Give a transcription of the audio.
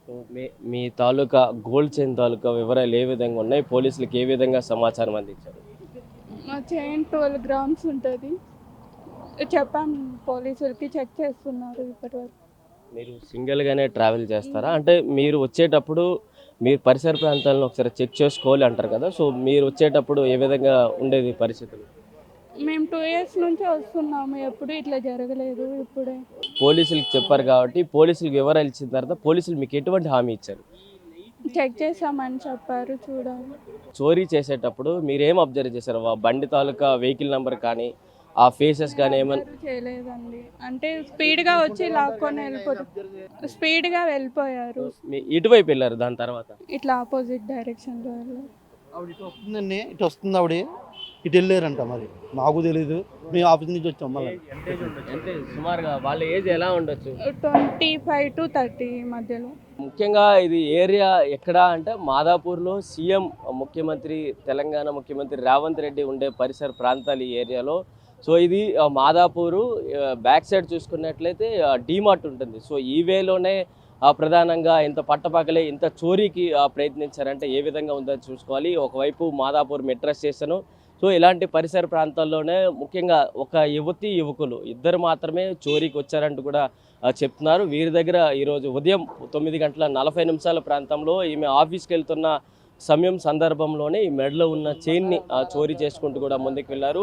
So మీ తాలూకా gold chain తాలూకా వివరాలు ఏ విధంగా ఉన్నాయి? పోలీసులకు ఏ విధంగా సమాచారం అందించారు? మా చైన్ 12 గ్రామ్స్ ఉంటుంది. చెప్పాను పోలీసులకి, చెక్ చేస్తున్నారు ఇప్పటివరకు. మీరు సింగిల్‌గానే ట్రావెల్ చేస్తారా? అంటే మీరు వచ్చేటప్పుడు మీరు పరిసర ప్రాంతాలను ఒకసారి చెక్ చేసుకోవాలి అంటారు కదా! సో మీరు వచ్చేటప్పుడు ఏ విధంగా ఉండేది పరిస్థితులు? మేము 2 ఇయర్స్ నుంచి వస్తున్నాము. ఎప్పుడు ఇట్లా జరగలేదు. ఇప్పుడే పోలీసులకి చెప్పారు కాబట్టి పోలీసులకు వివరాలు ఇచ్చిన తర్వాత పోలీసులు మీకు ఎటువంటి హామీ ఇచ్చారు? చెక్ చేసామని చెప్పారు. చూడాలి. చోరీ చేసేటప్పుడు మీరేం అబ్జర్వ్ చేశారు? బండి తాలూకా వెహికల్ నంబర్ కానీ, ఆ ఫేసెస్ కానీ ఏమన్నా అబ్జర్వ్ చేయలేదండి. అంటే స్పీడ్గా వచ్చి లాక్కొని స్పీడ్గా వెళ్ళిపోయారు. ఇటువైపు వెళ్ళారు దాని తర్వాత? ఇట్లా ఆపోజిట్ డైరెక్షన్లో వెళ్ళారు. ఆవిడ ఇటు వస్తుందండి, ఇటు వస్తుంది ఆవిడ, ఇటు వెళ్ళారంట. మరి మాకు తెలీదు, మేము ఆఫీస్ నుంచి వచ్చాం మళ్ళీ. అంటే సుమారుగా వాళ్ళ ఏజ్ ఎలా ఉండొచ్చు? 25 to 30 మధ్యలో. ముఖ్యంగా ఇది ఏరియా ఎక్కడ అంటే మాదాపూర్లో సీఎం ముఖ్యమంత్రి తెలంగాణ ముఖ్యమంత్రి రేవంత్ రెడ్డి ఉండే పరిసర ప్రాంతాలు ఈ ఏరియాలో. సో ఇది మాదాపూరు బ్యాక్ సైడ్ చూసుకున్నట్లయితే డీమార్ట్ ఉంటుంది. సో ఈ వేలోనే ప్రధానంగా ఇంత పట్టపగలే ఇంత చోరీకి ప్రయత్నించారంటే ఏ విధంగా ఉందని చూసుకోవాలి. ఒకవైపు మాదాపూర్ మెట్రో స్టేషను. సో ఇలాంటి పరిసర ప్రాంతాల్లోనే ముఖ్యంగా ఒక యువకులు ఇద్దరు మాత్రమే చోరీకి వచ్చారంటూ కూడా చెప్తున్నారు. వీరి దగ్గర ఈరోజు ఉదయం 9:40 ప్రాంతంలో ఈమె ఆఫీస్కి వెళ్తున్న సందర్భంలోనే ఈ మెడలో ఉన్న చైన్ని చోరీ చేసుకుంటూ కూడా ముందుకు వెళ్ళారు.